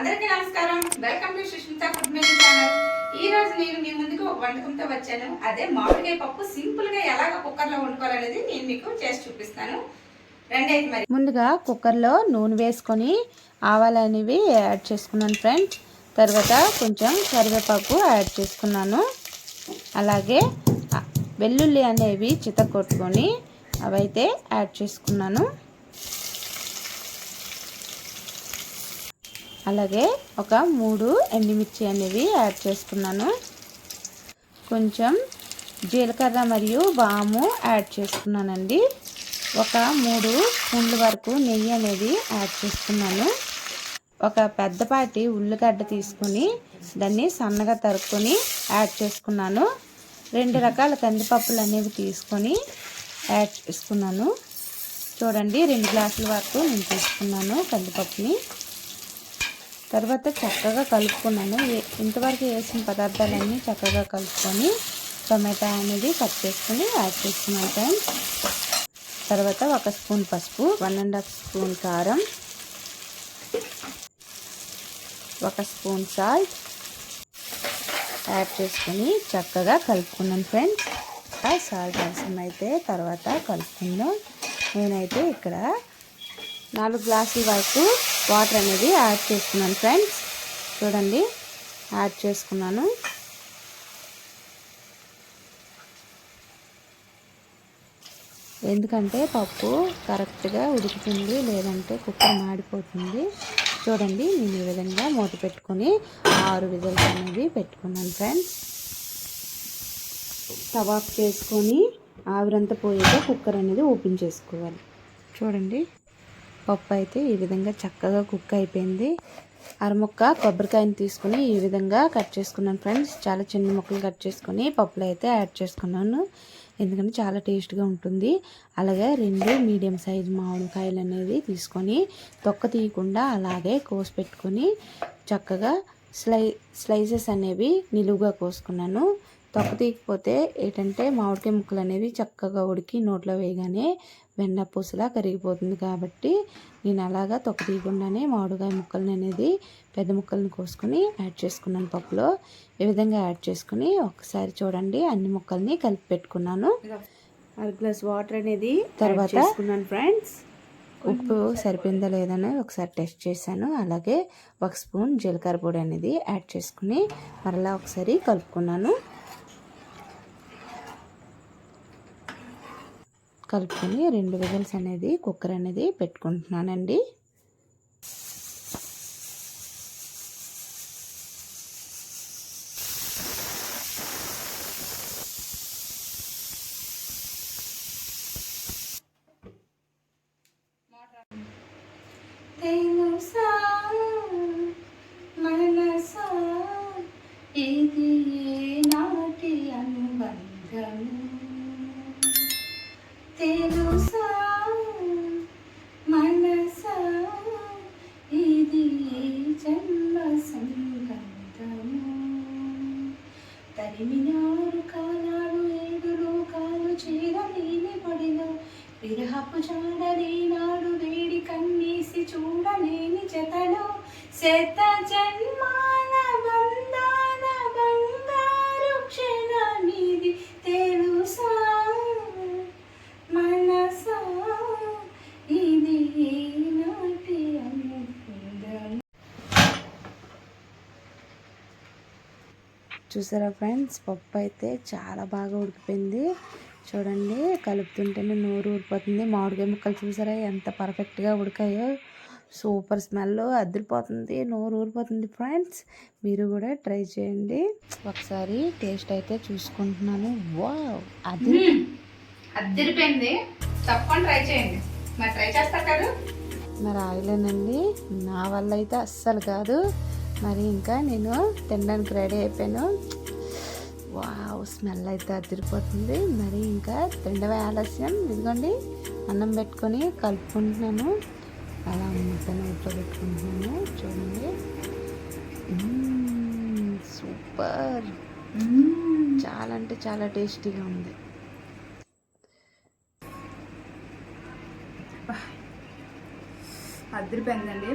అందరికీ నమస్కారం. Welcome to Sushmita food making channel. ఈ రోజు నేను మీ ముందుకు ఒక వంటకంతో వచ్చాను. అదే మామిడికాయ పప్పు సింపుల్ గా ఎలాగ కుక్కర్ లో వండుకోవాలనేది నేను మీకు చేసి చూపిస్తాను. రండి అయితే మరి. ముందుగా కుక్కర్లో నూనె వేసుకొని ఆవాలు అనేవి యాడ్ చేసుకున్నాను ఫ్రెండ్స్. తర్వాత కొంచెం కరివేపాకు యాడ్ చేసుకున్నాను. అలాగే వెల్లుల్లి అనేవి చితకొట్టుకొని అవైతే యాడ్ చేసుకున్నాను. అలాగే ఒక 3 ఎండుమిర్చి అనేవి యాడ్ చేసుకున్నాను. కొంచెం జీలకర్ర మరియు వాము యాడ్ చేసుకున్నానండి. ఒక 3 స్పూన్ల వరకు నెయ్యి అనేది యాడ్ చేసుకున్నాను. ఒక పెద్దపాటి ఉల్లిగడ్డ తీసుకొని దాన్ని సన్నగా తరుక్కొని యాడ్ చేసుకున్నాను. 2 రకాల కందిపప్పులు అనేవి తీసుకొని యాడ్ చేసుకున్నాను. చూడండి 2 గ్లాసుల వరకు నేను తీసుకున్నాను కందిపప్పుని. తర్వాత చక్కగా కలుపుకున్నాను. ఇంతవరకు వేసిన పదార్థాలన్నీ చక్కగా కలుపుకొని టొమాటో అనేది కట్ చేసుకొని యాడ్ చేసుకున్నాను ఫ్రెండ్స్. తర్వాత 1 స్పూన్ పసుపు, 1½ స్పూన్ కారం, 1 స్పూన్ సాల్ట్ యాడ్ చేసుకొని చక్కగా కలుపుకున్నాను ఫ్రెండ్స్. ఆ సాల్ట్ అవసరం అయితే తర్వాత కలుపుకుందాం. నేనైతే ఇక్కడ 4 గ్లాసుల వరకు వాటర్ అనేది యాడ్ చేసుకున్నాను ఫ్రెండ్స్. చూడండి యాడ్ చేసుకున్నాను. ఎందుకంటే పప్పు కరెక్ట్గా ఉడుకుతుంది, లేదంటే కుక్కర్ మాడిపోతుంది. చూడండి నేను ఈ విధంగా మూత పెట్టుకొని 6 విజిల్స్ అనేవి పెట్టుకున్నాను ఫ్రెండ్స్. స్టవ్ ఆఫ్ చేసుకొని ఆవిరంతా పోయేదో కుక్కర్ అనేది ఓపెన్ చేసుకోవాలి. చూడండి పప్పు అయితే ఈ విధంగా చక్కగా కుక్ అయిపోయింది. అరముక్క కొబ్బరికాయని తీసుకుని ఈ విధంగా కట్ చేసుకున్నాను ఫ్రెండ్స్. చాలా చిన్న ముక్కలు కట్ చేసుకొని పప్పులో అయితే యాడ్ చేసుకున్నాను, ఎందుకంటే చాలా టేస్ట్గా ఉంటుంది. అలాగే 2 మీడియం సైజ్ మామిడికాయలు అనేవి తీసుకొని తొక్క తీయకుండా అలాగే కోసి పెట్టుకొని చక్కగా స్లైసెస్ అనేవి నిలువుగా కోసుకున్నాను. తొక్క తీయకపోతే ఏంటంటే మామిడికాయ ముక్కలు అనేవి చక్కగా ఉడికి నోట్లో వేయగానే వెన్నపూసలా కరిగిపోతుంది. కాబట్టి నేను అలాగా తొక్క తీయకుండానే మామిడికాయ ముక్కలను అనేది పెద్ద ముక్కలను కోసుకొని యాడ్ చేసుకున్నాను పప్పులో. ఈ విధంగా యాడ్ చేసుకుని ఒకసారి చూడండి అన్ని ముక్కల్ని కలిపి పెట్టుకున్నాను. 1 గ్లాస్ వాటర్ అనేది తర్వాత చేసుకున్నాను ఫ్రెండ్స్. ఉప్పు సరిపోయిందా లేదని ఒకసారి టెస్ట్ చేశాను. అలాగే 1 స్పూన్ జీలకర్ర పొడి అనేది యాడ్ చేసుకుని మరలా ఒకసారి కలుపుకున్నాను. కలుపుకొని 2 విజిల్స్ అనేది కుక్కర్ అనేది పెట్టుకుంటున్నానండి. తెలుసా మనసా ఇది నాటి అనుబంధం, తెలుసా మనసా ఇది జన్మ సంబంధము, తరిమినారు కాలాలు 7 లోకాలు చేరలేని పడిన విరహపు చాడలే నాడు వేడి కన్నీసి చూడలేని జతలో శత జన్మాల బంధాల బంగారు క్షణమిది, తెలుసా మనసా ఇది నాటి అనుబంధం. చూసారా ఫ్రెండ్స్ పప్పు అయితే చాలా బాగా ఉడికిపోయింది. చూడండి కలుపుతుంటేనే నోరు ఊరిపోతుంది. మామిడికాయ ముక్కలు చూసారా ఎంత పర్ఫెక్ట్గా ఉడికాయో. సూపర్ స్మెల్ అదిరిపోతుంది, నోరు ఊరిపోతుంది ఫ్రెండ్స్. మీరు కూడా ట్రై చేయండి. ఒకసారి టేస్ట్ అయితే చూసుకుంటున్నాను. వావ్ అదిరిపోయింది, తప్పకుండా ట్రై చేయండి. మరి ట్రై చేస్తారు కదా. మరి ఆయిలేనండి, నా వల్ల అయితే అస్సలు కాదు. మరి ఇంకా నేను తినడానికి రెడీ అయిపోయాను. వావ్ స్మెల్ అయితే అదిరిపోతుంది. మరి ఇంకా తినడమే ఆలస్యం. ఇదిగోండి అన్నం పెట్టుకొని కలుపుకుంటున్నాను. అలా ముద్దను ఇంట్లో పెట్టుకుంటున్నాను. చూడండి సూపర్, చాలా అంటే చాలా టేస్టీగా ఉంది. అదిరిపోయిందండి.